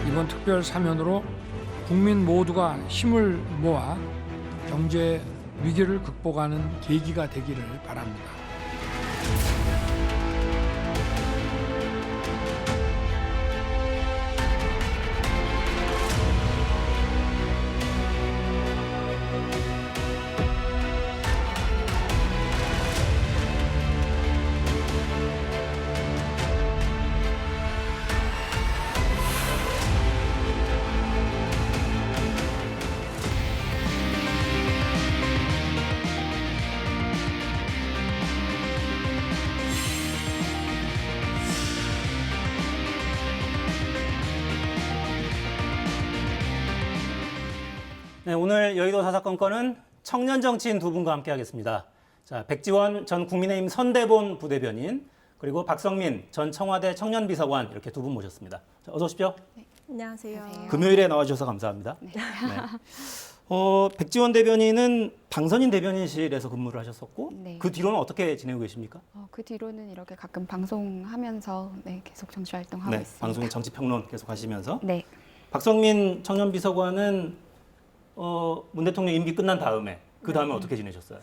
이번 특별 사면으로 국민 모두가 힘을 모아 경제 위기를 극복하는 계기가 되기를 바랍니다. 네, 오늘 여의도 사사건건은 청년 정치인 두 분과 함께하겠습니다. 자, 백지원 전 국민의힘 선대본 부대변인 그리고 박성민 전 청와대 청년비서관 이렇게 두 분 모셨습니다. 자, 어서 오십시오. 네, 안녕하세요. 금요일에 나와주셔서 감사합니다. 네. 백지원 대변인은 당선인 대변인실에서 근무를 하셨었고 네. 그 뒤로는 어떻게 지내고 계십니까? 그 뒤로는 이렇게 가끔 방송하면서 계속 정치 활동하고 네, 있습니다. 방송의 정치평론 계속 하시면서 네. 박성민 청년비서관은 문 대통령 임기 끝난 다음에 그 다음에 어떻게 지내셨어요?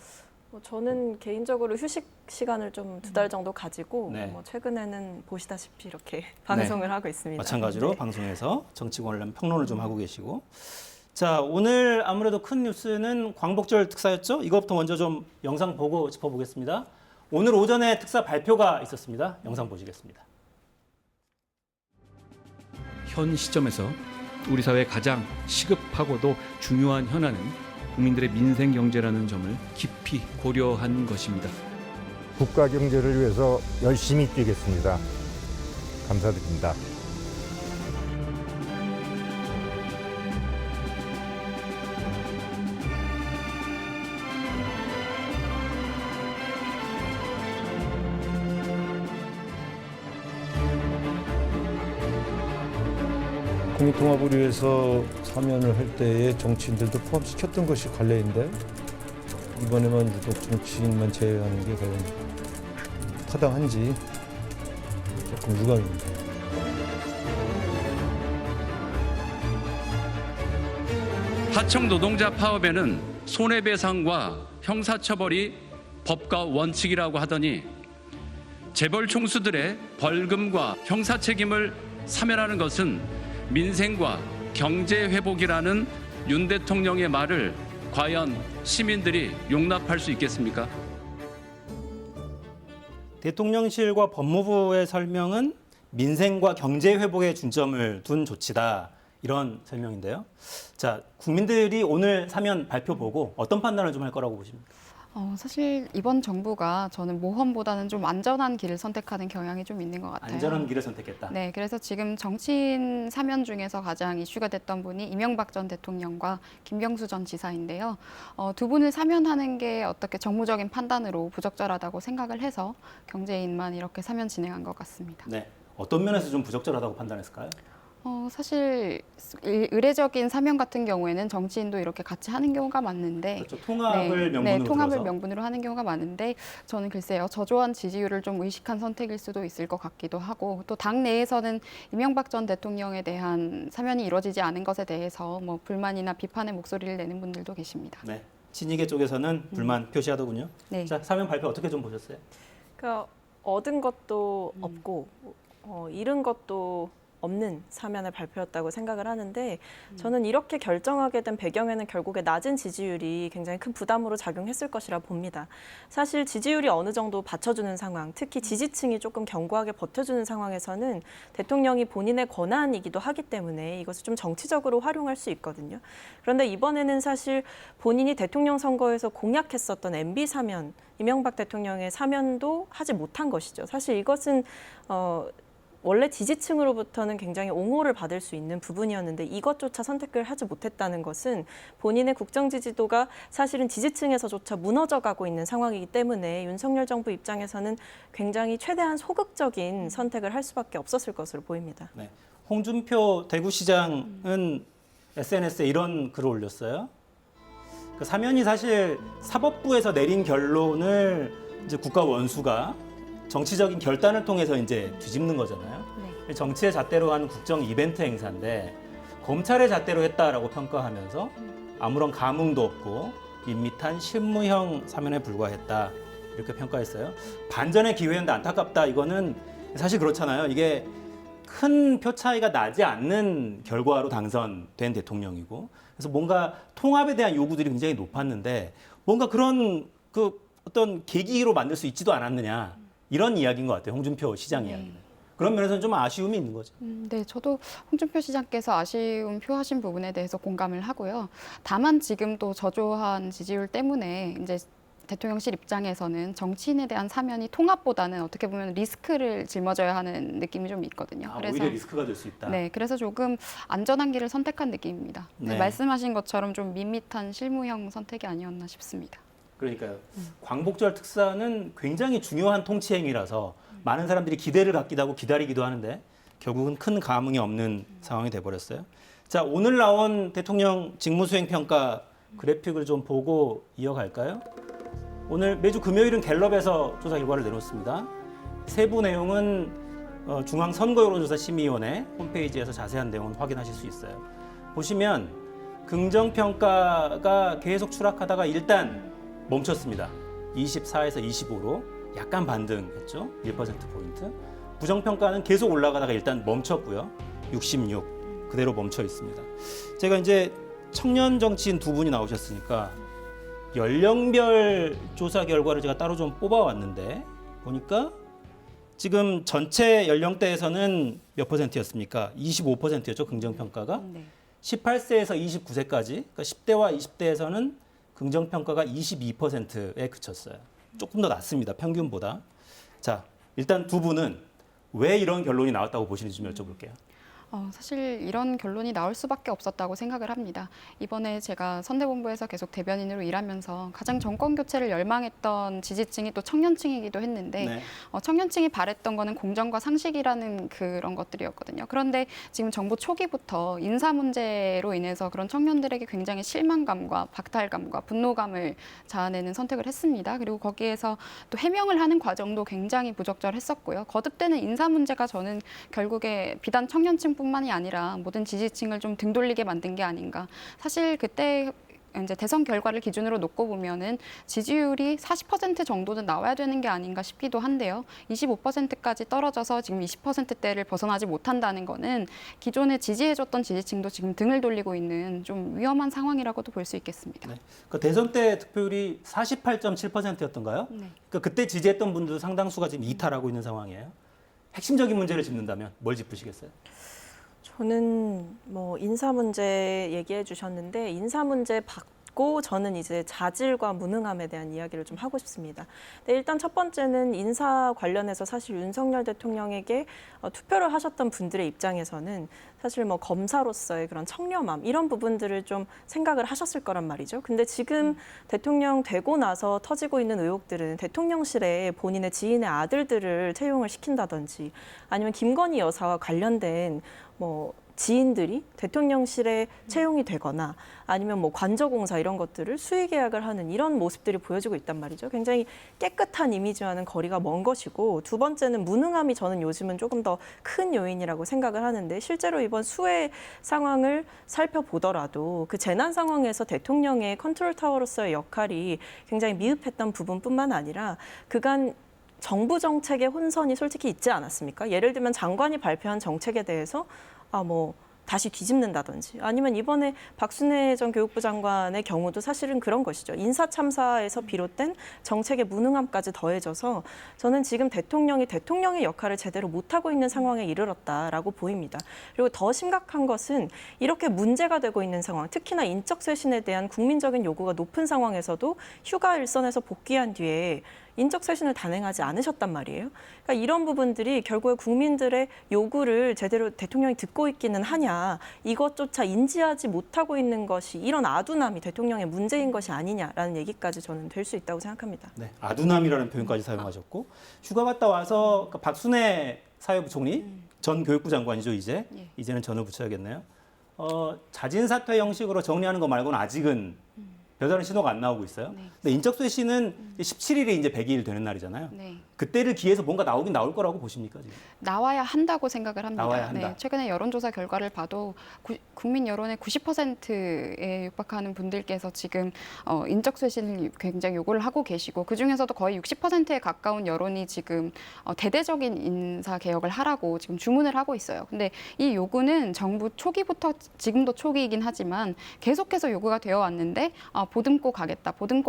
저는 개인적으로 휴식 시간을 좀 2달 정도 가지고 네. 최근에는 보시다시피 이렇게 방송을 하고 있습니다. 마찬가지로 네. 방송에서 정치 관련 평론을 좀 하고 계시고. 자, 오늘 아무래도 큰 뉴스는 광복절 특사였죠? 이것부터 먼저 좀 영상 보고 짚어보겠습니다. 오늘 오전에 특사 발표가 있었습니다. 영상 보시겠습니다. 현 시점에서 우리 사회의 가장 시급하고도 중요한 현안은 국민들의 민생 경제라는 점을 깊이 고려한 것입니다. 국가 경제를 위해서 열심히 뛰겠습니다. 감사드립니다. 국민통합을 위해서 사면을 할 때에 정치인들도 포함시켰던 것이 관례인데 이번에만 유독 정치인만 제외하는 게 과연 타당한지 조금 유감입니다. 하청 노동자 파업에는 손해배상과 형사처벌이 법과 원칙이라고 하더니 재벌 총수들의 벌금과 형사 책임을 사면하는 것은 민생과 경제 회복이라는 윤 대통령의 말을 과연 시민들이 용납할 수 있겠습니까? 대통령실과 법무부의 설명은 민생과 경제 회복에 중점을 둔 조치다. 이런 설명인데요. 자, 국민들이 오늘 사면 발표 보고 어떤 판단을 좀 할 거라고 보십니까? 사실 이번 정부가 저는 모험보다는 좀 안전한 길을 선택하는 경향이 좀 있는 것 같아요. 안전한 길을 선택했다. 네, 그래서 지금 정치인 사면 중에서 가장 이슈가 됐던 분이 이명박 전 대통령과 김경수 전 지사인데요. 두 분을 사면하는 게 어떻게 정무적인 판단으로 부적절하다고 생각을 해서 경제인만 이렇게 사면 진행한 것 같습니다. 네, 어떤 면에서 좀 부적절하다고 판단했을까요? 사실 의례적인 사면 같은 경우에는 정치인도 이렇게 같이 하는 경우가 많은데 그렇죠. 통합을 명분으로 통합을 들어서. 명분으로 하는 경우가 많은데 저는 글쎄요. 저조한 지지율을 좀 의식한 선택일 수도 있을 것 같기도 하고 또 당 내에서는 이명박 전 대통령에 대한 사면이 이루어지지 않은 것에 대해서 뭐 불만이나 비판의 목소리를 내는 분들도 계십니다. 네, 친이계 쪽에서는 불만 표시하더군요. 네. 자, 사면 발표 어떻게 좀 보셨어요? 그러니까 얻은 것도 없고 잃은 것도 없는 사면을 발표했다고 생각을 하는데 저는 이렇게 결정하게 된 배경에는 결국에 낮은 지지율이 굉장히 큰 부담으로 작용했을 것이라 봅니다. 사실 지지율이 어느 정도 받쳐주는 상황, 특히 지지층이 조금 견고하게 버텨주는 상황에서는 대통령이 본인의 권한이기도 하기 때문에 이것을 좀 정치적으로 활용할 수 있거든요. 그런데 이번에는 사실 본인이 대통령 선거에서 공약했었던 MB 사면, 이명박 대통령의 사면도 하지 못한 것이죠. 사실 이것은 원래 지지층으로부터는 굉장히 옹호를 받을 수 있는 부분이었는데 이것조차 선택을 하지 못했다는 것은 본인의 국정 지지도가 사실은 지지층에서조차 무너져가고 있는 상황이기 때문에 윤석열 정부 입장에서는 굉장히 최대한 소극적인 선택을 할 수밖에 없었을 것으로 보입니다. 네, 홍준표 대구시장은 SNS에 이런 글을 올렸어요. 그 사면이 사실 사법부에서 내린 결론을 이제 국가 원수가 정치적인 결단을 통해서 이제 뒤집는 거잖아요. 네. 정치의 잣대로 하는 국정 이벤트 행사인데 검찰의 잣대로 했다라고 평가하면서 아무런 감흥도 없고 밋밋한 실무형 사면에 불과했다 이렇게 평가했어요. 반전의 기회였는데 안타깝다. 이거는 사실 그렇잖아요. 이게 큰 표 차이가 나지 않는 결과로 당선된 대통령이고 그래서 뭔가 통합에 대한 요구들이 굉장히 높았는데 뭔가 그런 그 어떤 계기로 만들 수 있지도 않았느냐 이런 이야기인 것 같아요. 홍준표 시장 이야기는. 그런 면에서는 좀 아쉬움이 있는 거죠. 네, 저도 홍준표 시장께서 아쉬움 표하신 부분에 대해서 공감을 하고요. 다만 지금 또 저조한 지지율 때문에 이제 대통령실 입장에서는 정치인에 대한 사면이 통합보다는 어떻게 보면 리스크를 짊어져야 하는 느낌이 좀 있거든요. 오히려 리스크가 될 수 있다. 네, 그래서 조금 안전한 길을 선택한 느낌입니다. 네, 네. 말씀하신 것처럼 좀 밋밋한 실무형 선택이 아니었나 싶습니다. 그러니까요. 광복절 특사는 굉장히 중요한 통치 행위라서 많은 사람들이 기대를 갖기도 하고 기다리기도 하는데 결국은 큰 감흥이 없는 상황이 돼버렸어요. 자, 오늘 나온 대통령 직무수행 평가 그래픽을 좀 보고 이어갈까요? 오늘 매주 금요일은 갤럽에서 조사 결과를 내놓습니다. 세부 내용은 중앙선거여론조사심의위원회 홈페이지에서 자세한 내용은 확인하실 수 있어요. 보시면 긍정평가가 계속 추락하다가 일단 멈췄습니다. 24에서 25로 약간 반등했죠. 1%포인트. 부정평가는 계속 올라가다가 일단 멈췄고요. 66 그대로 멈춰 있습니다. 제가 이제 청년 정치인 두 분이 나오셨으니까 연령별 조사 결과를 제가 따로 좀 뽑아왔는데 보니까 지금 전체 연령대에서는 몇 %였습니까? 25%였죠. 긍정평가가. 네. 18세에서 29세까지 그러니까 10대와 20대에서는 긍정평가가 22%에 그쳤어요. 조금 더 낮습니다. 평균보다. 자, 일단 두 분은 왜 이런 결론이 나왔다고 보시는지 좀 여쭤볼게요. 사실 이런 결론이 나올 수밖에 없었다고 생각을 합니다. 이번에 제가 선대본부에서 계속 대변인으로 일하면서 가장 정권 교체를 열망했던 지지층이 또 청년층이기도 했는데 네. 청년층이 바랬던 거는 공정과 상식이라는 그런 것들이었거든요. 그런데 지금 정부 초기부터 인사 문제로 인해서 그런 청년들에게 굉장히 실망감과 박탈감과 분노감을 자아내는 선택을 했습니다. 그리고 거기에서 또 해명을 하는 과정도 굉장히 부적절했었고요. 거듭되는 인사 문제가 저는 결국에 비단 청년층 뿐만이 아니라 모든 지지층을 좀 등 돌리게 만든 게 아닌가. 사실 그때 이제 대선 결과를 기준으로 놓고 보면은 지지율이 40% 정도는 나와야 되는 게 아닌가 싶기도 한데요. 25%까지 떨어져서 지금 20%대를 벗어나지 못한다는 거는 기존에 지지해줬던 지지층도 지금 등을 돌리고 있는 좀 위험한 상황이라고도 볼 수 있겠습니다. 네. 그 대선 때 득표율이 48.7%였던가요? 네. 그러니까 그때 지지했던 분들 상당수가 지금 이탈하고 있는 상황이에요. 핵심적인 문제를 짚는다면 뭘 짚으시겠어요? 저는 뭐 인사 문제 얘기해 주셨는데 인사 문제 받고 저는 이제 자질과 무능함에 대한 이야기를 좀 하고 싶습니다. 근데 일단 첫 번째는 인사 관련해서 사실 윤석열 대통령에게 투표를 하셨던 분들의 입장에서는 사실 뭐 검사로서의 그런 청렴함 이런 부분들을 좀 생각을 하셨을 거란 말이죠. 근데 지금 대통령 되고 나서 터지고 있는 의혹들은 대통령실에 본인의 지인의 아들들을 채용을 시킨다든지 아니면 김건희 여사와 관련된 뭐 지인들이 대통령실에 채용이 되거나 아니면 뭐 관저공사 이런 것들을 수의 계약을 하는 이런 모습들이 보여지고 있단 말이죠. 굉장히 깨끗한 이미지와는 거리가 먼 것이고 두 번째는 무능함이 저는 요즘은 조금 더 큰 요인이라고 생각을 하는데 실제로 이번 수해 상황을 살펴보더라도 그 재난 상황에서 대통령의 컨트롤 타워로서의 역할이 굉장히 미흡했던 부분뿐만 아니라 그간 정부 정책의 혼선이 솔직히 있지 않았습니까? 예를 들면 장관이 발표한 정책에 대해서 다시 뒤집는다든지 아니면 이번에 박순애 전 교육부 장관의 경우도 사실은 그런 것이죠. 인사 참사에서 비롯된 정책의 무능함까지 더해져서 저는 지금 대통령이 대통령의 역할을 제대로 못하고 있는 상황에 이르렀다라고 보입니다. 그리고 더 심각한 것은 이렇게 문제가 되고 있는 상황, 특히나 인적 쇄신에 대한 국민적인 요구가 높은 상황에서도 휴가 일선에서 복귀한 뒤에 인적 쇄신을 단행하지 않으셨단 말이에요. 그러니까 이런 부분들이 결국에 국민들의 요구를 제대로 대통령이 듣고 있기는 하냐, 이것조차 인지하지 못하고 있는 것이 이런 아둔함이 대통령의 문제인 것이 아니냐라는 얘기까지 저는 될 수 있다고 생각합니다. 네, 아둔함이라는 표현까지 사용하셨고 휴가 갔다 와서 그러니까 박순애 사회부총리 전 교육부 장관이죠 이제는 전을 붙여야겠네요. 자진 사퇴 형식으로 정리하는 거 말고는 아직은 별다른 신호가 안 나오고 있어요. 네. 근데 인적쇄신은 17일이 이제 100일 되는 날이잖아요. 네. 그때를 기해서 뭔가 나오긴 나올 거라고 보십니까 지금? 나와야 한다고 생각을 합니다. 나와야 한다. 네, 최근에 여론조사 결과를 봐도 국민 여론의 90%에 육박하는 분들께서 지금 인적쇄신을 굉장히 요구를 하고 계시고 그중에서도 거의 60%에 가까운 여론이 지금 대대적인 인사 개혁을 하라고 지금 주문을 하고 있어요. 근데 이 요구는 정부 초기부터 지금도 초기이긴 하지만 계속해서 요구가 되어 왔는데 보듬고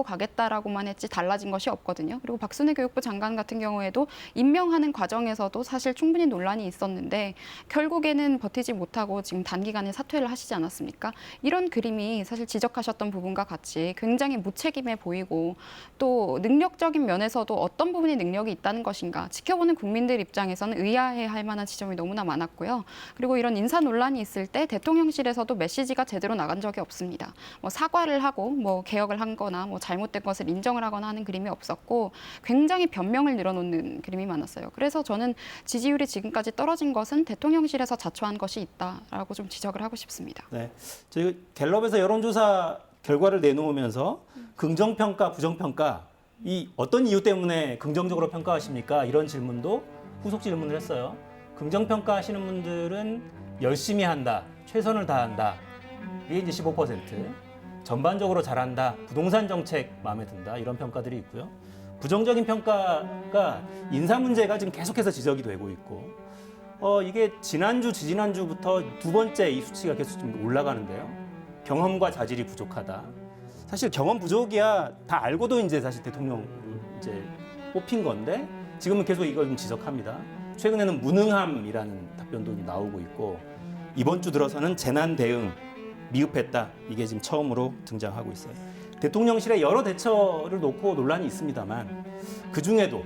가겠다라고만 했지 달라진 것이 없거든요. 그리고 박순애 교육부 장관 같은 경우에도 임명하는 과정에서도 사실 충분히 논란이 있었는데 결국에는 버티지 못하고 지금 단기간에 사퇴를 하시지 않았습니까? 이런 그림이 사실 지적하셨던 부분과 같이 굉장히 무책임해 보이고 또 능력적인 면에서도 어떤 부분이 능력이 있다는 것인가 지켜보는 국민들 입장에서는 의아해할 만한 지점이 너무나 많았고요. 그리고 이런 인사 논란이 있을 때 대통령실에서도 메시지가 제대로 나간 적이 없습니다. 뭐 사과를 하고 뭐 개혁을 한 거나 뭐 잘못된 것을 인정을 하거나 하는 그림이 없었고 굉장히 변명을 늘어놓는 그림이 많았어요. 그래서 저는 지지율이 지금까지 떨어진 것은 대통령실에서 자초한 것이 있다라고 좀 지적을 하고 싶습니다. 네, 저희 갤럽에서 여론조사 결과를 내놓으면서 긍정평가, 부정평가 이 어떤 이유 때문에 긍정적으로 평가하십니까? 이런 질문도 후속 질문을 했어요. 긍정평가 하시는 분들은 열심히 한다, 최선을 다한다. 이게 이제 15%. 전반적으로 잘한다, 부동산 정책 마음에 든다 이런 평가들이 있고요. 부정적인 평가가 인사 문제가 지금 계속해서 지적이 되고 있고 이게 지난주, 지지난주부터 두 번째 이 수치가 계속 좀 올라가는데요. 경험과 자질이 부족하다. 사실 경험 부족이야 다 알고도 이제 사실 대통령 이제 뽑힌 건데 지금은 계속 이걸 좀 지적합니다. 최근에는 무능함이라는 답변도 나오고 있고 이번 주 들어서는 재난 대응 미흡했다. 이게 지금 처음으로 등장하고 있어요. 대통령실의 여러 대처를 놓고 논란이 있습니다만 그중에도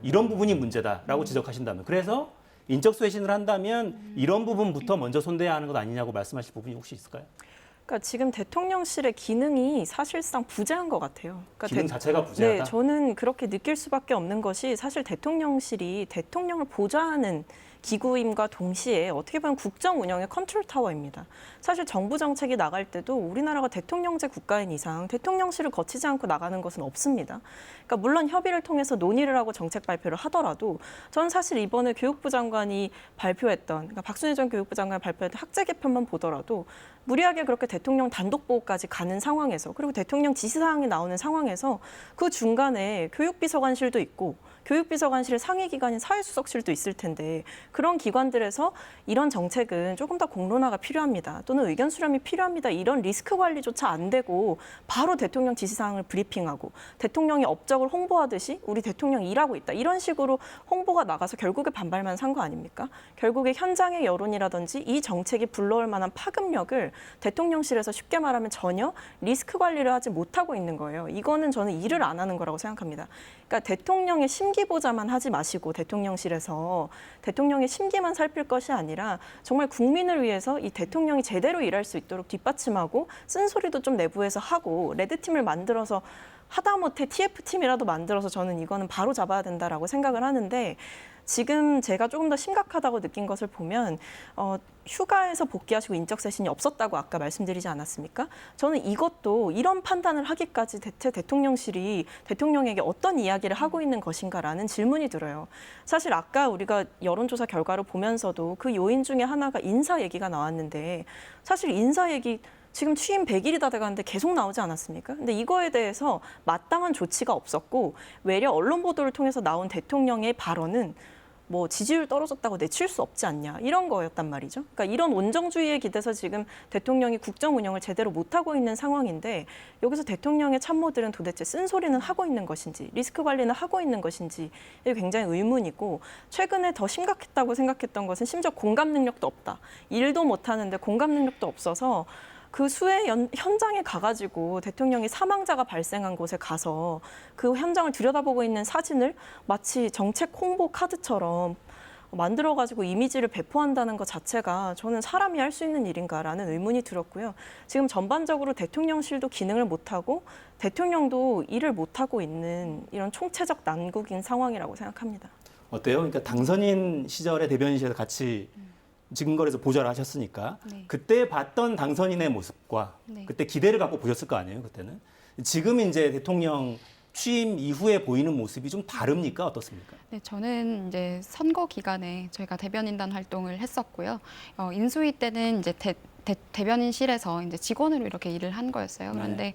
이런 부분이 문제다라고 지적하신다면 그래서 인적쇄신을 한다면 이런 부분부터 먼저 손대야 하는 것 아니냐고 말씀하실 부분이 혹시 있을까요? 그러니까 지금 대통령실의 기능이 사실상 부재한 것 같아요. 그러니까 기능 자체가 부재하다? 네, 저는 그렇게 느낄 수밖에 없는 것이 사실 대통령실이 대통령을 보좌하는 기구임과 동시에 어떻게 보면 국정 운영의 컨트롤 타워입니다. 사실 정부 정책이 나갈 때도 우리나라가 대통령제 국가인 이상 대통령실을 거치지 않고 나가는 것은 없습니다. 그러니까 물론 협의를 통해서 논의를 하고 정책 발표를 하더라도 저는 사실 이번에 교육부 장관이 발표했던 그러니까 박순애 전 교육부 장관이 발표했던 학제 개편만 보더라도 무리하게 그렇게 대통령 단독 보고까지 가는 상황에서 그리고 대통령 지시사항이 나오는 상황에서 그 중간에 교육비서관실도 있고 교육비서관실 상위 기관인 사회수석실도 있을 텐데 그런 기관들에서 이런 정책은 조금 더 공론화가 필요합니다. 또는 의견 수렴이 필요합니다. 이런 리스크 관리조차 안 되고 바로 대통령 지시사항을 브리핑하고 대통령이 업적을 홍보하듯이 우리 대통령 일하고 있다. 이런 식으로 홍보가 나가서 결국에 반발만 산 거 아닙니까? 결국에 현장의 여론이라든지 이 정책이 불러올 만한 파급력을 대통령실에서 쉽게 말하면 전혀 리스크 관리를 하지 못하고 있는 거예요. 이거는 저는 일을 안 하는 거라고 생각합니다. 그러니까 대통령의 심기보좌만 하지 마시고 대통령실에서 대통령의 심기만 살필 것이 아니라 정말 국민을 위해서 이 대통령이 제대로 일할 수 있도록 뒷받침하고 쓴소리도 좀 내부에서 하고 레드팀을 만들어서 하다못해 TF팀이라도 만들어서 저는 이거는 바로 잡아야 된다라고 생각을 하는데 지금 제가 조금 더 심각하다고 느낀 것을 보면 휴가에서 복귀하시고 인적쇄신이 없었다고 아까 말씀드리지 않았습니까? 저는 이것도 이런 판단을 하기까지 대체 대통령실이 대통령에게 어떤 이야기를 하고 있는 것인가라는 질문이 들어요. 사실 아까 우리가 여론조사 결과를 보면서도 그 요인 중에 하나가 인사 얘기가 나왔는데 사실 인사 얘기 지금 취임 100일이 다 돼가는데 계속 나오지 않았습니까? 근데 이거에 대해서 마땅한 조치가 없었고 외려 언론 보도를 통해서 나온 대통령의 발언은 뭐 지지율 떨어졌다고 내칠 수 없지 않냐 이런 거였단 말이죠. 그러니까 이런 원정주의에 기대서 지금 대통령이 국정 운영을 제대로 못하고 있는 상황인데 여기서 대통령의 참모들은 도대체 쓴소리는 하고 있는 것인지 리스크 관리는 하고 있는 것인지 이게 굉장히 의문이고 최근에 더 심각했다고 생각했던 것은 심지어 공감 능력도 없다. 일도 못하는데 공감 능력도 없어서 그 수해 현장에 가가지고 대통령이 사망자가 발생한 곳에 가서 그 현장을 들여다보고 있는 사진을 마치 정책 홍보 카드처럼 만들어가지고 이미지를 배포한다는 것 자체가 저는 사람이 할 수 있는 일인가라는 의문이 들었고요. 지금 전반적으로 대통령실도 기능을 못하고 대통령도 일을 못하고 있는 이런 총체적 난국인 상황이라고 생각합니다. 어때요? 그러니까 당선인 시절에 대변인실에서 같이 증거에서 보좌를 하셨으니까 네. 그때 봤던 당선인의 모습과 네. 그때 기대를 갖고 보셨을 거 아니에요, 그때는. 지금 이제 대통령 취임 이후에 보이는 모습이 좀 다릅니까? 어떻습니까? 네, 저는 이제 선거 기간에 저희가 대변인단 활동을 했었고요. 인수위 때는 이제 대변인실에서 이제 직원으로 이렇게 일을 한 거였어요. 그런데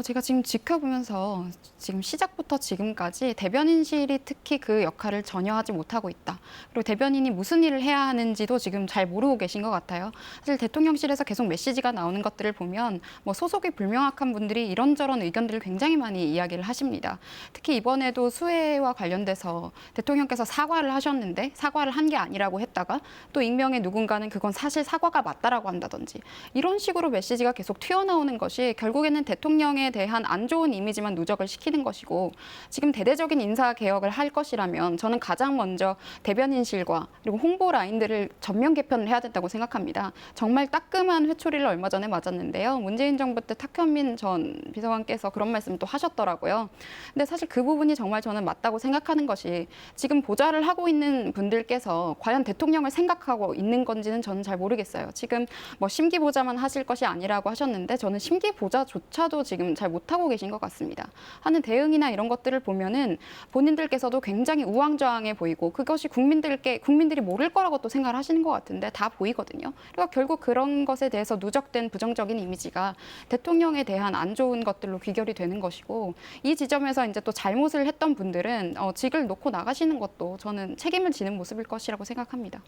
제가 지금 지켜보면서 지금 시작부터 지금까지 대변인실이 특히 그 역할을 전혀 하지 못하고 있다. 그리고 대변인이 무슨 일을 해야 하는지도 지금 잘 모르고 계신 것 같아요. 사실 대통령실에서 계속 메시지가 나오는 것들을 보면 뭐 소속이 불명확한 분들이 이런저런 의견들을 굉장히 많이 이야기를 하십니다. 특히 이번에도 수해와 관련돼서 대통령께서 사과를 하셨는데 사과를 한 게 아니라고 했다가 또 익명의 누군가는 그건 사실 사과가 맞다라고 한다든지 이런 식으로 메시지가 계속 튀어나오는 것이 결국에는 대통령에 대한 안 좋은 이미지만 누적을 시키는 것이고 지금 대대적인 인사 개혁을 할 것이라면 저는 가장 먼저 대변인실과 그리고 홍보 라인들을 전면 개편을 해야 된다고 생각합니다. 정말 따끔한 회초리를 얼마 전에 맞았는데요. 문재인 정부 때 탁현민 전 비서관께서 그런 말씀 또 하셨더라고요. 근데 사실 그 부분이 정말 저는 맞다고 생각하는 것이 지금 보좌를 하고 있는 분들께서 과연 대통령을 생각하고 있는 건지는 저는 잘 모르겠어요. 지금 뭐 심기 보좌만 하실 것이 아니라고 하셨는데 저는 심기 보좌조차도 지금 잘 못하고 계신 것 같습니다. 하는 대응이나 이런 것들을 보면은 본인들께서도 굉장히 우왕좌왕해 보이고 그것이 국민들이 모를 거라고 또 생각을 하시는 것 같은데 다 보이거든요. 그러니까 결국 그런 것에 대해서 누적된 부정적인 이미지가 대통령에 대한 안 좋은 것들로 귀결이 되는 것이고 이 지점에서 이제 또 잘못을 했던 분들은 직을 놓고 나가시는 것도 저는 책임을 지는 모습일 것이라고 생각합니다.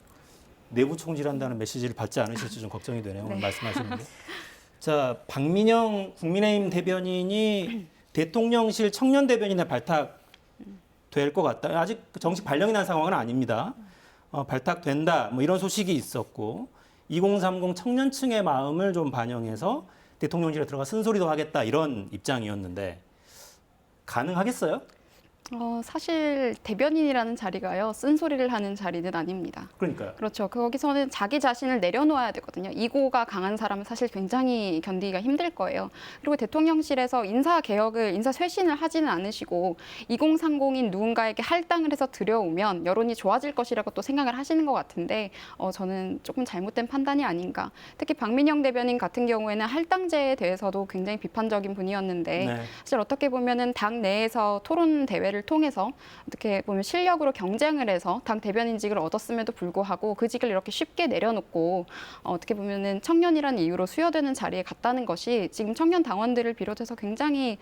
내부 총질한다는 메시지를 받지 않으실지 좀 걱정이 되네요. 오늘 네. 말씀하시는 게. 자, 박민영 국민의힘 대변인이 대통령실 청년 대변인에 발탁될 것 같다. 아직 정식 발령이 난 상황은 아닙니다. 발탁된다. 뭐 이런 소식이 있었고 2030 청년층의 마음을 좀 반영해서 대통령실에 들어가 쓴소리도 하겠다 이런 입장이었는데 가능하겠어요? 사실 대변인이라는 자리가요, 쓴소리를 하는 자리는 아닙니다. 그러니까요. 그렇죠. 거기서는 자기 자신을 내려놓아야 되거든요. 이고가 강한 사람은 사실 굉장히 견디기가 힘들 거예요. 그리고 대통령실에서 인사 쇄신을 하지는 않으시고 2030인 누군가에게 할당을 해서 들여오면 여론이 좋아질 것이라고 또 생각을 하시는 것 같은데 저는 조금 잘못된 판단이 아닌가. 특히 박민영 대변인 같은 경우에는 할당제에 대해서도 굉장히 비판적인 분이었는데 네. 사실 어떻게 보면은 당 내에서 토론 대회를 통해서 어떻게 보면 실력으로 경쟁을 해서 당 대변인직을 얻었음에도 불구하고 그 직을 이렇게 쉽게 내려놓고 어떻게 보면은 청년이라는 이유로 수여되는 자리에 갔다는 것이 지금 청년 당원들을 비롯해서 굉장히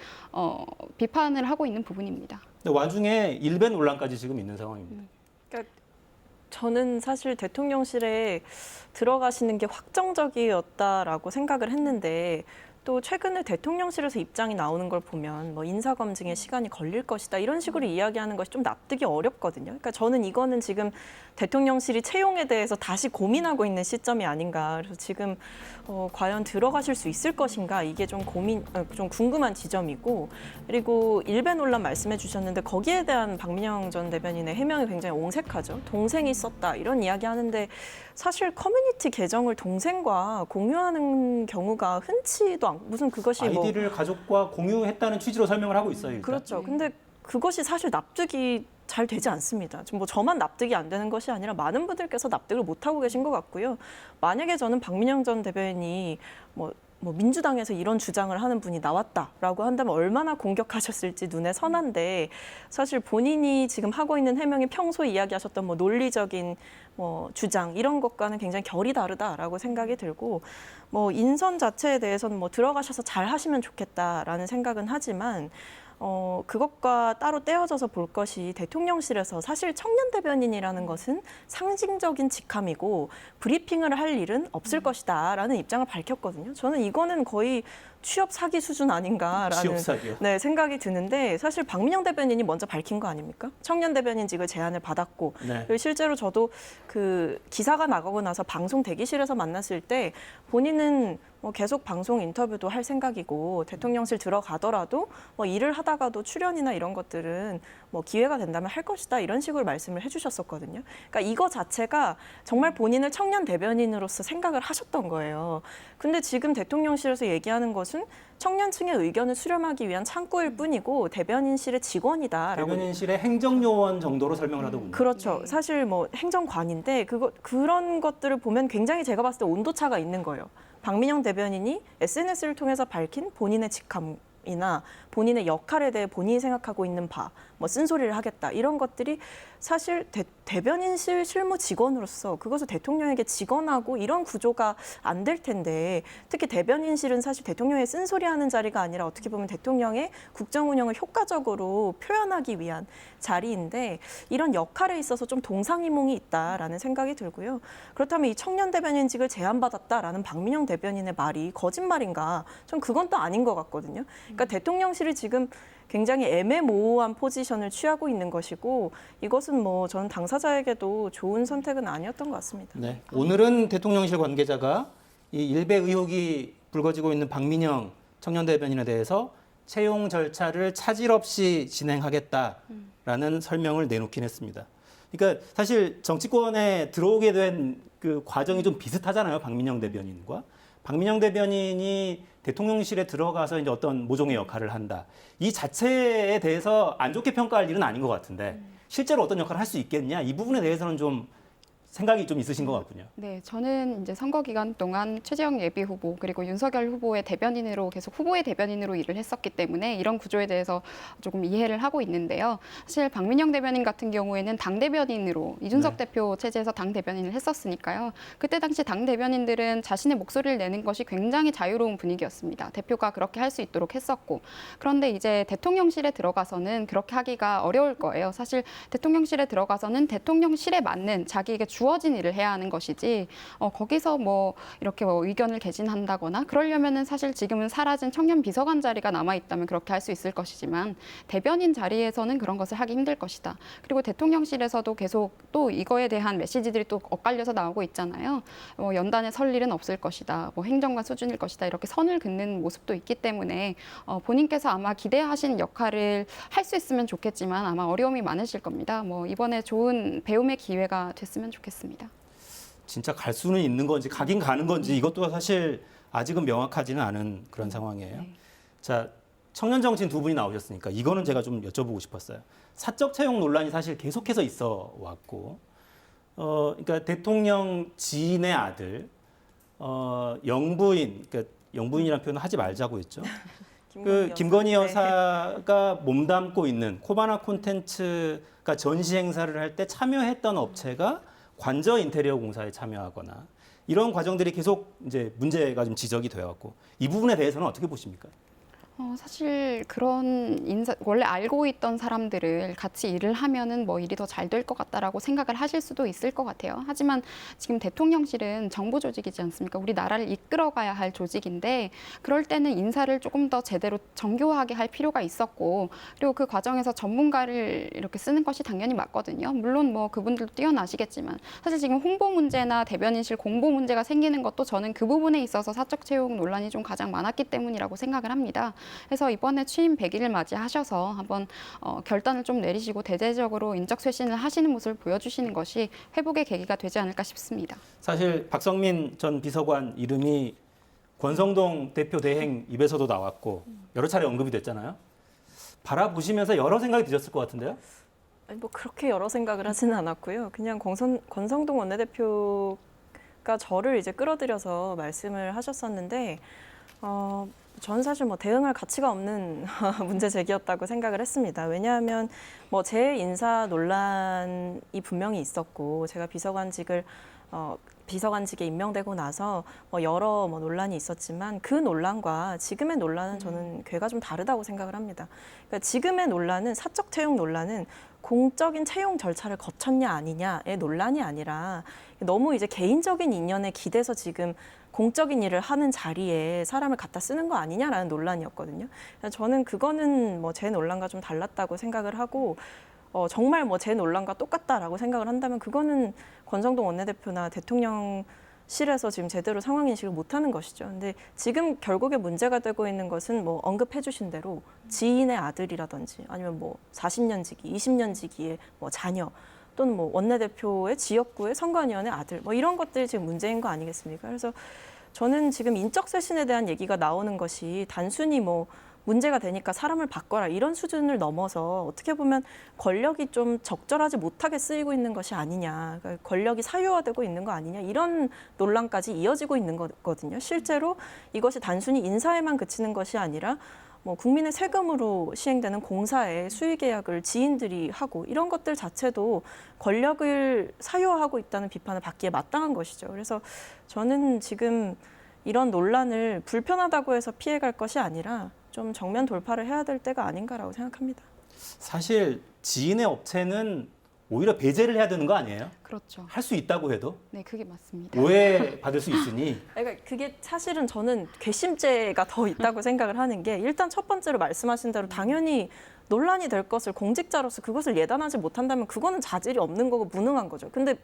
비판을 하고 있는 부분입니다. 근데 와중에 일배 논란까지 지금 있는 상황입니다. 그러니까 저는 사실 대통령실에 들어가시는 게 확정적이었다라고 생각을 했는데 또 최근에 대통령실에서 입장이 나오는 걸 보면 뭐 인사검증에 시간이 걸릴 것이다 이런 식으로 이야기하는 것이 좀 납득이 어렵거든요. 그러니까 저는 이거는 지금 대통령실이 채용에 대해서 다시 고민하고 있는 시점이 아닌가. 그래서 지금 과연 들어가실 수 있을 것인가 이게 좀 궁금한 지점이고 그리고 일배 논란 말씀해 주셨는데 거기에 대한 박민영 전 대변인의 해명이 굉장히 옹색하죠. 동생이 썼다 이런 이야기 하는데 사실 커뮤니티 계정을 동생과 공유하는 경우가 흔치도 않고 무슨 그것이 아이디를 가족과 공유했다는 취지로 설명을 하고 있어요. 일단. 그렇죠. 근데 그것이 사실 납득이 잘 되지 않습니다. 지금 뭐 저만 납득이 안 되는 것이 아니라 많은 분들께서 납득을 못 하고 계신 것 같고요. 만약에 저는 박민영 전 대변인이 뭐 민주당에서 이런 주장을 하는 분이 나왔다라고 한다면 얼마나 공격하셨을지 눈에 선한데 사실 본인이 지금 하고 있는 해명이 평소에 이야기하셨던 뭐 논리적인 주장 이런 것과는 굉장히 결이 다르다라고 생각이 들고 뭐 인선 자체에 대해서는 뭐 들어가셔서 잘 하시면 좋겠다라는 생각은 하지만 그것과 따로 떼어져서 볼 것이 대통령실에서 사실 청년 대변인이라는 것은 상징적인 직함이고 브리핑을 할 일은 없을 것이다라는 입장을 밝혔거든요. 저는 이거는 거의 취업 사기 수준 아닌가라는 취업 사기요? 네, 생각이 드는데 사실 박민영 대변인이 먼저 밝힌 거 아닙니까? 청년 대변인직을 제안을 받았고 네. 그리고 실제로 저도 그 기사가 나가고 나서 방송 대기실에서 만났을 때 본인은 뭐 계속 방송 인터뷰도 할 생각이고 대통령실 들어가더라도 뭐 일을 하다가도 출연이나 이런 것들은 뭐 기회가 된다면 할 것이다 이런 식으로 말씀을 해주셨었거든요. 그러니까 이거 자체가 정말 본인을 청년 대변인으로서 생각을 하셨던 거예요. 근데 지금 대통령실에서 얘기하는 것은 것은 청년층의 의견을 수렴하기 위한 창구일 뿐이고 대변인실의 직원이다라고. 대변인실의 행정요원 정도로 설명을 하더군요. 그렇죠. 사실 뭐 행정관인데 그런 것들을 보면 굉장히 제가 봤을 때 온도차가 있는 거예요. 박민영 대변인이 SNS를 통해서 밝힌 본인의 직함이나 본인의 역할에 대해 본인이 생각하고 있는 바, 뭐 쓴소리를 하겠다 이런 것들이 사실 대변인실 실무 직원으로서 그것을 대통령에게 직언하고 이런 구조가 안 될 텐데 특히 대변인실은 사실 대통령의 쓴소리하는 자리가 아니라 어떻게 보면 대통령의 국정 운영을 효과적으로 표현하기 위한 자리인데 이런 역할에 있어서 좀 동상이몽이 있다라는 생각이 들고요. 그렇다면 이 청년 대변인직을 제안받았다라는 박민영 대변인의 말이 거짓말인가? 전 그건 또 아닌 것 같거든요. 그러니까 대통령실이 지금 굉장히 애매모호한 포지션을 취하고 있는 것이고 이것은 뭐 저는 당사자에게도 좋은 선택은 아니었던 것 같습니다. 네. 오늘은 대통령실 관계자가 이 일배 의혹이 불거지고 있는 박민영 청년 대변인에 대해서 채용 절차를 차질 없이 진행하겠다라는 설명을 내놓긴 했습니다. 그러니까 사실 정치권에 들어오게 된 그 과정이 좀 비슷하잖아요. 박민영 대변인과. 박민영 대변인이 대통령실에 들어가서 이제 어떤 모종의 역할을 한다. 이 자체에 대해서 안 좋게 평가할 일은 아닌 것 같은데 실제로 어떤 역할을 할 수 있겠냐? 이 부분에 대해서는 좀 생각이 좀 있으신 것 같군요. 네, 저는 이제 선거 기간 동안 최재형 예비 후보 그리고 윤석열 후보의 대변인으로 계속 후보의 대변인으로 일을 했었기 때문에 이런 구조에 대해서 조금 이해를 하고 있는데요. 사실 박민영 대변인 같은 경우에는 당 대변인으로 이준석 대표 체제에서 당 대변인을 했었으니까요. 그때 당시 당 대변인들은 자신의 목소리를 내는 것이 굉장히 자유로운 분위기였습니다. 대표가 그렇게 할 수 있도록 했었고 그런데 이제 대통령실에 들어가서는 그렇게 하기가 어려울 거예요. 사실 대통령실에 들어가서는 대통령실에 맞는 자기에게 주어진 일을 해야 하는 것이지 거기서 뭐 이렇게 뭐 의견을 개진한다거나 그러려면은 사실 지금은 사라진 청년 비서관 자리가 남아 있다면 그렇게 할 수 있을 것이지만 대변인 자리에서는 그런 것을 하기 힘들 것이다. 그리고 대통령실에서도 계속 또 이거에 대한 메시지들이 또 엇갈려서 나오고 있잖아요. 연단에 설 일은 없을 것이다. 뭐 행정관 수준일 것이다. 이렇게 선을 긋는 모습도 있기 때문에 본인께서 아마 기대하신 역할을 할 수 있으면 좋겠지만 아마 어려움이 많으실 겁니다. 뭐 이번에 좋은 배움의 기회가 됐으면 좋겠습니다. 진짜 갈 수는 있는 건지 가긴 가는 건지 이것도 사실 아직은 명확하지는 않은 그런 상황이에요. 자, 청년 정치인 두 분이 나오셨으니까 이거는 제가 좀 여쭤보고 싶었어요. 사적 채용 논란이 사실 계속해서 있어 왔고, 그러니까 대통령 지인의 아들, 영부인, 그러니까 영부인이라는 표현은 하지 말자고 했죠. 김건희 여사가 몸담고 있는 코바나 콘텐츠가 전시 행사를 할 때 참여했던 업체가 관저 인테리어 공사에 참여하거나 이런 과정들이 계속 이제 문제가 좀 지적이 되어왔고 이 부분에 대해서는 어떻게 보십니까? 사실 그런 원래 알고 있던 사람들을 같이 일을 하면은 뭐 일이 더 잘 될 것 같다라고 생각을 하실 수도 있을 것 같아요. 하지만 지금 대통령실은 정부 조직이지 않습니까? 우리 나라를 이끌어가야 할 조직인데 그럴 때는 인사를 조금 더 제대로 정교하게 할 필요가 있었고 그리고 그 과정에서 전문가를 이렇게 쓰는 것이 당연히 맞거든요. 물론 뭐 그분들도 뛰어나시겠지만 사실 지금 홍보 문제나 대변인실 공보 문제가 생기는 것도 저는 그 부분에 있어서 사적 채용 논란이 좀 가장 많았기 때문이라고 생각을 합니다. 그래서 이번에 취임 100일을 맞이하셔서 한번 결단을 좀 내리시고 대대적으로 인적 쇄신을 하시는 모습을 보여주시는 것이 회복의 계기가 되지 않을까 싶습니다. 사실 박성민 전 비서관 이름이 권성동 대표 대행 입에서도 나왔고 여러 차례 언급이 됐잖아요. 바라보시면서 여러 생각이 드셨을 것 같은데요? 아니, 뭐 그렇게 여러 생각을 하지는 않았고요. 그냥 권성동 원내대표가 저를 이제 끌어들여서 말씀을 하셨었는데 저는 사실 뭐 대응할 가치가 없는 문제 제기였다고 생각을 했습니다. 왜냐하면 뭐 제 인사 논란이 분명히 있었고 제가 비서관직에 임명되고 나서 뭐 여러 논란이 있었지만 그 논란과 지금의 논란은 저는 궤가 좀 다르다고 생각을 합니다. 그러니까 지금의 논란은 사적 채용 논란은 공적인 채용 절차를 거쳤냐 아니냐의 논란이 아니라 너무 이제 개인적인 인연에 기대서 지금 공적인 일을 하는 자리에 사람을 갖다 쓰는 거 아니냐라는 논란이었거든요. 저는 그거는 뭐 제 논란과 좀 달랐다고 생각을 하고 정말 뭐 제 논란과 똑같다라고 생각을 한다면 그거는 권성동 원내대표나 대통령실에서 지금 제대로 상황 인식을 못하는 것이죠. 근데 지금 결국에 문제가 되고 있는 것은 뭐 언급해 주신 대로 지인의 아들이라든지 아니면 뭐 40년 지기, 20년 지기의 뭐 자녀 또는 뭐 원내대표의 지역구의 선관위원의 아들 뭐 이런 것들이 지금 문제인 거 아니겠습니까? 그래서 저는 지금 인적 쇄신에 대한 얘기가 나오는 것이 단순히 뭐 문제가 되니까 사람을 바꿔라 이런 수준을 넘어서 어떻게 보면 권력이 좀 적절하지 못하게 쓰이고 있는 것이 아니냐, 그러니까 권력이 사유화되고 있는 거 아니냐 이런 논란까지 이어지고 있는 거거든요. 실제로 이것이 단순히 인사에만 그치는 것이 아니라 뭐 국민의 세금으로 시행되는 공사의 수의 계약을 지인들이 하고 이런 것들 자체도 권력을 사유화하고 있다는 비판을 받기에 마땅한 것이죠. 그래서 저는 지금 이런 논란을 불편하다고 해서 피해갈 것이 아니라 좀 정면 돌파를 해야 될 때가 아닌가라고 생각합니다. 사실 지인의 업체는 오히려 배제를 해야 되는 거 아니에요? 그렇죠. 할 수 있다고 해도 네, 그게 맞습니다. 오해 받을 수 있으니 그러니까 그게 사실은 저는 괘씸죄가 더 있다고 생각을 하는 게 일단 첫 번째로 말씀하신 대로 당연히 논란이 될 것을 공직자로서 그것을 예단하지 못한다면 그거는 자질이 없는 거고 무능한 거죠. 근데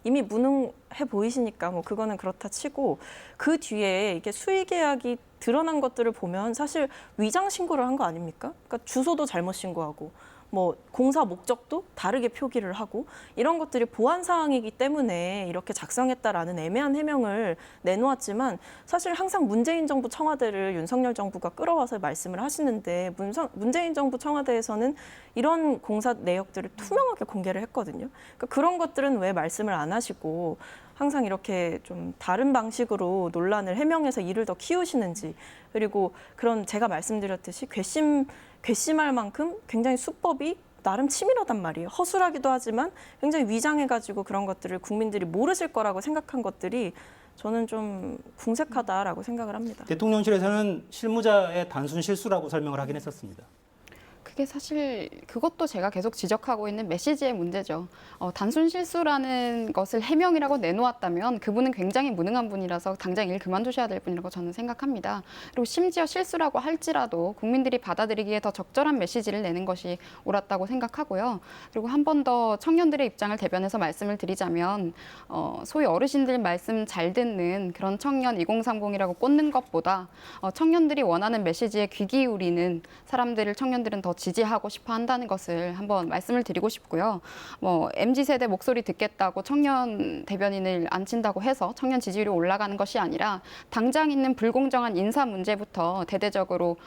이미 무능해 보이시니까 뭐 그거는 그렇다 치고 그 뒤에 이게 수의 계약이 드러난 것들을 보면 사실 위장 신고를 한 거 아닙니까? 그러니까 주소도 잘못 신고하고 뭐 공사 목적도 다르게 표기를 하고 이런 것들이 보안 사항이기 때문에 이렇게 작성했다라는 애매한 해명을 내놓았지만 사실 항상 문재인 정부 청와대를 윤석열 정부가 끌어와서 말씀을 하시는데 문재인 정부 청와대에서는 이런 공사 내역들을 투명하게 공개를 했거든요. 그러니까 그런 것들은 왜 말씀을 안 하시고 항상 이렇게 좀 다른 방식으로 논란을 해명해서 일을 더 키우시는지, 그리고 그런 제가 말씀드렸듯이 괘씸할 만큼 굉장히 수법이 나름 치밀하단 말이에요. 허술하기도 하지만 굉장히 위장해가지고 그런 것들을 국민들이 모르실 거라고 생각한 것들이 저는 좀 궁색하다라고 생각을 합니다. 대통령실에서는 실무자의 단순 실수라고 설명을 하긴 했었습니다. 그게 사실 그것도 제가 계속 지적하고 있는 메시지의 문제죠. 단순 실수라는 것을 해명이라고 내놓았다면 그분은 굉장히 무능한 분이라서 당장 일 그만두셔야 될 분이라고 저는 생각합니다. 그리고 심지어 실수라고 할지라도 국민들이 받아들이기에 더 적절한 메시지를 내는 것이 옳았다고 생각하고요. 그리고 한 번 더 청년들의 입장을 대변해서 말씀을 드리자면 소위 어르신들 말씀 잘 듣는 그런 청년 2030이라고 꽂는 것보다 청년들이 원하는 메시지에 귀 기울이는 청년들은 더 지지하고 싶어 한다는 것을 한번 말씀을 드리고 싶고요. 뭐 MZ세대 목소리 듣겠다고 청년 대변인을 앉힌다고 해서 청년 지지율이 올라가는 것이 아니라 당장 있는 불공정한 인사 문제부터 대대적으로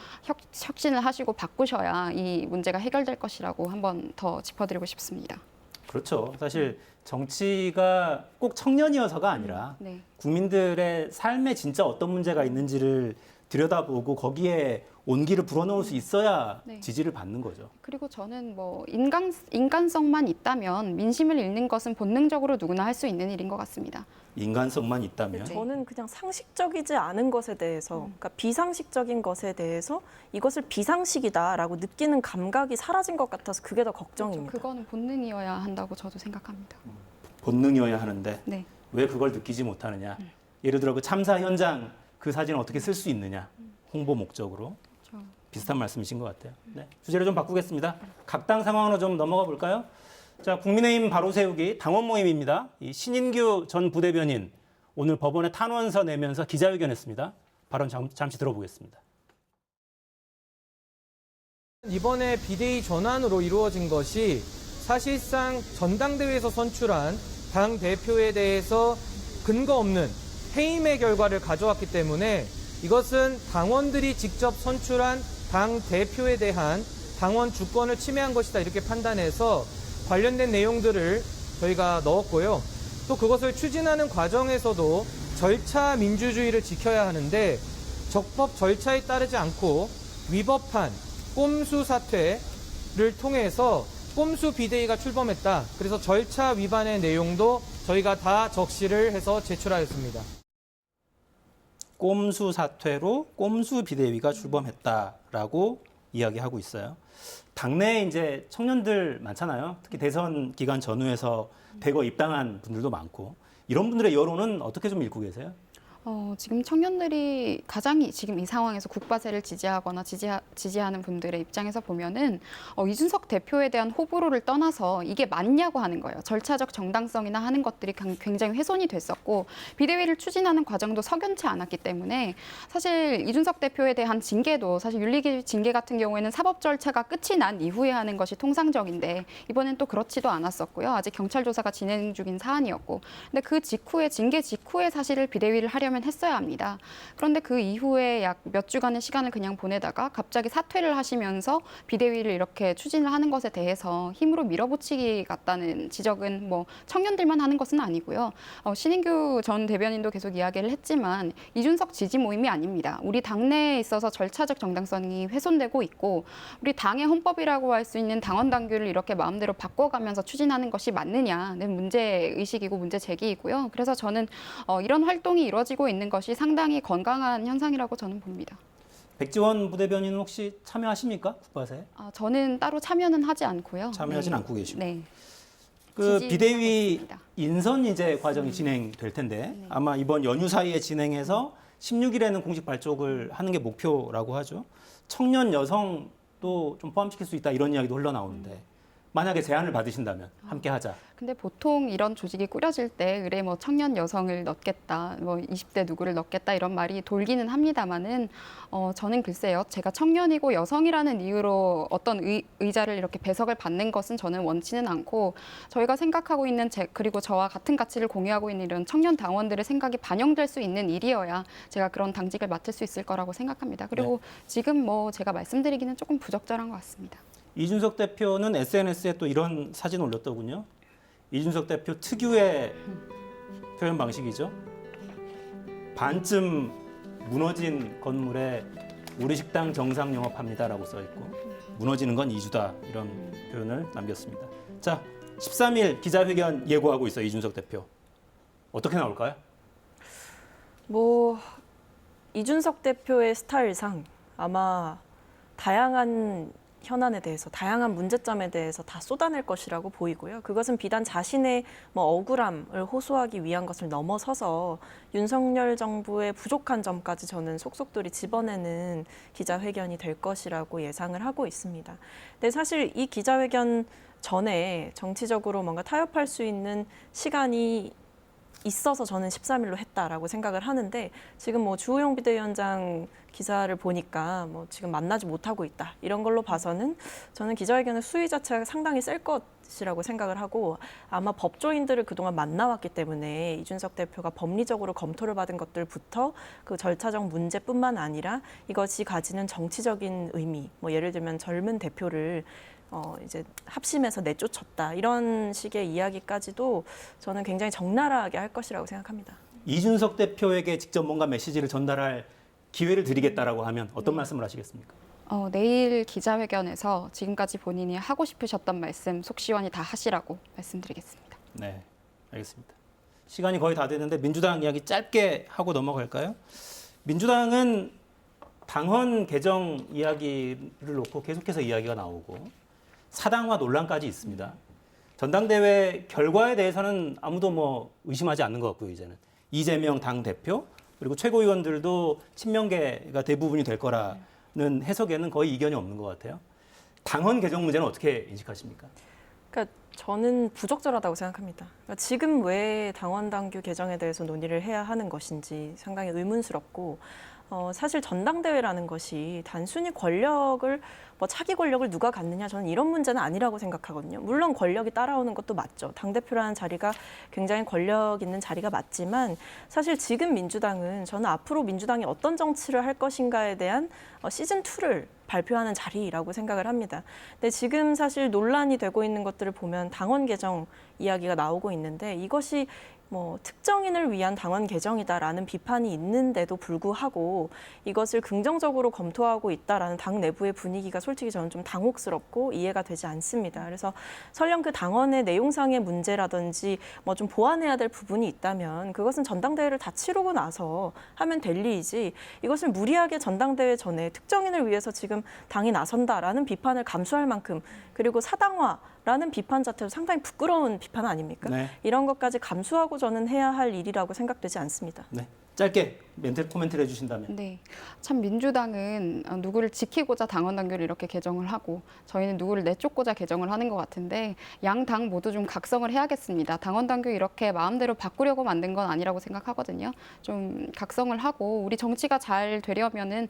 혁신을 하시고 바꾸셔야 이 문제가 해결될 것이라고 한번 더 짚어드리고 싶습니다. 그렇죠. 사실 정치가 꼭 청년이어서가 아니라 네. 국민들의 삶에 진짜 어떤 문제가 있는지를 들여다보고 거기에 온기를 불어넣을 수 있어야 네. 지지를 받는 거죠. 그리고 저는 뭐 인간성만 있다면 민심을 읽는 것은 본능적으로 누구나 할 수 있는 일인 것 같습니다. 인간성만 있다면. 네. 저는 그냥 상식적이지 않은 것에 대해서, 그러니까 비상식적인 것에 대해서 이것을 비상식이다라고 느끼는 감각이 사라진 것 같아서 그게 더 걱정입니다. 그거는 본능이어야 한다고 저도 생각합니다. 본능이어야 하는데 네. 왜 그걸 느끼지 못하느냐. 예를 들어 그 참사 현장 그 사진을 어떻게 쓸 수 있느냐. 홍보 목적으로. 그렇죠. 비슷한 말씀이신 것 같아요. 네. 주제를 좀 바꾸겠습니다. 각 당 상황으로 좀 넘어가 볼까요? 자, 국민의힘 바로 세우기 당원 모임입니다. 이 신인규 전 부대변인 오늘 법원에 탄원서 내면서 기자회견했습니다. 발언 잠시 들어보겠습니다. 이번에 비대위 전환으로 이루어진 것이 사실상 전당대회에서 선출한 당 대표에 대해서 근거 없는 해임의 결과를 가져왔기 때문에 이것은 당원들이 직접 선출한 당 대표에 대한 당원 주권을 침해한 것이다 이렇게 판단해서 관련된 내용들을 저희가 넣었고요. 또 그것을 추진하는 과정에서도 절차 민주주의를 지켜야 하는데 적법 절차에 따르지 않고 위법한 꼼수 사퇴를 통해서 꼼수 비대위가 출범했다. 그래서 절차 위반의 내용도 저희가 다 적시를 해서 제출하였습니다. 꼼수 사퇴로 꼼수 비대위가 출범했다라고 이야기하고 있어요. 당내에 이제 청년들 많잖아요. 특히 대선 기간 전후에서 대거 입당한 분들도 많고 이런 분들의 여론은 어떻게 좀 읽고 계세요? 지금 청년들이 가장 지금 이 상황에서 국바세를 지지하거나 지지하는 분들의 입장에서 보면은 이준석 대표에 대한 호불호를 떠나서 이게 맞냐고 하는 거예요. 절차적 정당성이나 하는 것들이 굉장히 훼손이 됐었고 비대위를 추진하는 과정도 석연치 않았기 때문에 사실 이준석 대표에 대한 징계도 사실 윤리기 징계 같은 경우에는 사법 절차가 끝이 난 이후에 하는 것이 통상적인데 이번엔 또 그렇지도 않았었고요. 아직 경찰 조사가 진행 중인 사안이었고 근데 그 직후에 징계 직후에 사실을 비대위를 하려면 하려면 했어야 합니다. 그런데 그 이후에 약 몇 주간의 시간을 그냥 보내다가 갑자기 사퇴를 하시면서 비대위를 이렇게 추진을 하는 것에 대해서 힘으로 밀어붙이기 같다는 지적은 뭐 청년들만 하는 것은 아니고요. 신인규 전 대변인도 계속 이야기를 했지만 이준석 지지 모임이 아닙니다. 우리 당내에 있어서 절차적 정당성이 훼손되고 있고 우리 당의 헌법이라고 할 수 있는 당원 당규를 이렇게 마음대로 바꿔가면서 추진하는 것이 맞느냐는 문제의식이고 문제 제기이고요. 그래서 저는 이런 활동이 이루어지고 있는 것이 상당히 건강한 현상이라고 저는 봅니다. 백지원 부대변인은 혹시 참여하십니까? 국바세? 저는 따로 참여는 하지 않고요. 참여하진 네. 않고 계시고. 네. 그 지지하고 비대위 있습니다. 인선 이제 과정이 진행될 텐데 아마 이번 연휴 사이에 진행해서 16일에는 공식 발족을 하는 게 목표라고 하죠. 청년 여성도 좀 포함시킬 수 있다 이런 이야기도 흘러나오는데 만약에 제안을 받으신다면 함께 하자. 근데 보통 이런 조직이 꾸려질 때 의뢰 뭐 청년 여성을 넣겠다, 뭐 20대 누구를 넣겠다 이런 말이 돌기는 합니다만은 저는 글쎄요, 제가 청년이고 여성이라는 이유로 어떤 의자를 이렇게 배석을 받는 것은 저는 원치는 않고 저희가 생각하고 있는 그리고 저와 같은 가치를 공유하고 있는 이런 청년 당원들의 생각이 반영될 수 있는 일이어야 제가 그런 당직을 맡을 수 있을 거라고 생각합니다. 그리고 지금 뭐 제가 말씀드리기는 조금 부적절한 것 같습니다. 이준석 대표는 SNS에 또 이런 사진 올렸더군요. 이준석 대표 특유의 표현 방식이죠. 반쯤 무너진 건물에 우리 식당 정상 영업합니다라고 써 있고 무너지는 건 이주다 이런 표현을 남겼습니다. 자, 13일 기자회견 예고하고 있어요. 이준석 대표. 어떻게 나올까요? 뭐 이준석 대표의 스타일상 아마 다양한 현안에 대해서 다양한 문제점에 대해서 다 쏟아낼 것이라고 보이고요. 그것은 비단 자신의 뭐 억울함을 호소하기 위한 것을 넘어서서 윤석열 정부의 부족한 점까지 저는 속속들이 집어내는 기자회견이 될 것이라고 예상을 하고 있습니다. 근데 사실 이 기자회견 전에 정치적으로 뭔가 타협할 수 있는 시간이 있어서 저는 13일로 했다라고 생각을 하는데 지금 뭐 주호영 비대위원장 기사를 보니까 뭐 지금 만나지 못하고 있다 이런 걸로 봐서는 저는 기자회견의 수위 자체가 상당히 셀 것이라고 생각을 하고 아마 법조인들을 그동안 만나왔기 때문에 이준석 대표가 법리적으로 검토를 받은 것들부터 그 절차적 문제뿐만 아니라 이것이 가지는 정치적인 의미 뭐 예를 들면 젊은 대표를 이제 합심해서 내쫓았다 이런 식의 이야기까지도 저는 굉장히 적나라하게 할 것이라고 생각합니다. 이준석 대표에게 직접 뭔가 메시지를 전달할 기회를 드리겠다라고 하면 어떤 말씀을 하시겠습니까? 내일 기자회견에서 지금까지 본인이 하고 싶으셨던 말씀 속 시원히 다 하시라고 말씀드리겠습니다. 네, 알겠습니다. 시간이 거의 다 됐는데 민주당 이야기 짧게 하고 넘어갈까요? 민주당은 당헌 개정 이야기를 놓고 계속해서 이야기가 나오고 사당화 논란까지 있습니다. 전당대회 결과에 대해서는 아무도 뭐 의심하지 않는 것 같고요. 이제는 이재명 당대표 그리고 최고위원들도 친명계가 대부분이 될 거라는 해석에는 거의 이견이 없는 것 같아요. 당헌 개정 문제는 어떻게 인식하십니까? 그러니까 저는 부적절하다고 생각합니다. 그러니까 지금 왜 당원 당규 개정에 대해서 논의를 해야 하는 것인지 상당히 의문스럽고 사실 전당대회라는 것이 단순히 권력을 뭐 차기 권력을 누가 갖느냐 저는 이런 문제는 아니라고 생각하거든요. 물론 권력이 따라오는 것도 맞죠. 당대표라는 자리가 굉장히 권력 있는 자리가 맞지만 사실 지금 민주당은 저는 앞으로 민주당이 어떤 정치를 할 것인가에 대한 시즌2를 발표하는 자리라고 생각을 합니다. 근데 지금 사실 논란이 되고 있는 것들을 보면 당원 개정 이야기가 나오고 있는데 이것이 뭐 특정인을 위한 당원 개정이다라는 비판이 있는데도 불구하고 이것을 긍정적으로 검토하고 있다라는 당 내부의 분위기가 솔직히 저는 좀 당혹스럽고 이해가 되지 않습니다. 그래서 설령 그 당원의 내용상의 문제라든지 뭐 좀 보완해야 될 부분이 있다면 그것은 전당대회를 다 치르고 나서 하면 될 일이지 이것을 무리하게 전당대회 전에 특정인을 위해서 지금 당이 나선다라는 비판을 감수할 만큼 그리고 사당화라는 비판 자체도 상당히 부끄러운 비판 아닙니까? 네. 이런 것까지 감수하고 저는 해야 할 일이라고 생각되지 않습니다. 네, 짧게 멘트 코멘트를 해주신다면. 네, 참 민주당은 누구를 지키고자 당원 당규를 이렇게 개정을 하고 저희는 누구를 내쫓고자 개정을 하는 것 같은데 양 당 모두 좀 각성을 해야겠습니다. 당원 당규 이렇게 마음대로 바꾸려고 만든 건 아니라고 생각하거든요. 좀 각성을 하고 우리 정치가 잘 되려면은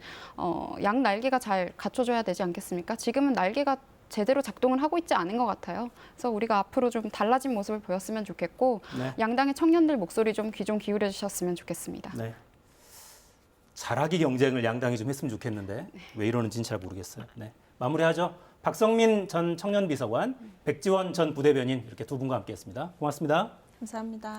양 날개가 잘 갖춰줘야 되지 않겠습니까? 지금은 날개가 제대로 작동을 하고 있지 않은 것 같아요. 그래서 우리가 앞으로 좀 달라진 모습을 보였으면 좋겠고 네. 양당의 청년들 목소리 좀 귀 좀 기울여 주셨으면 좋겠습니다. 네, 잘하기 경쟁을 양당이 좀 했으면 좋겠는데 왜 이러는지는 잘 모르겠어요. 네. 마무리하죠. 박성민 전 청년비서관, 백지원 전 부대변인 이렇게 두 분과 함께했습니다. 고맙습니다. 감사합니다.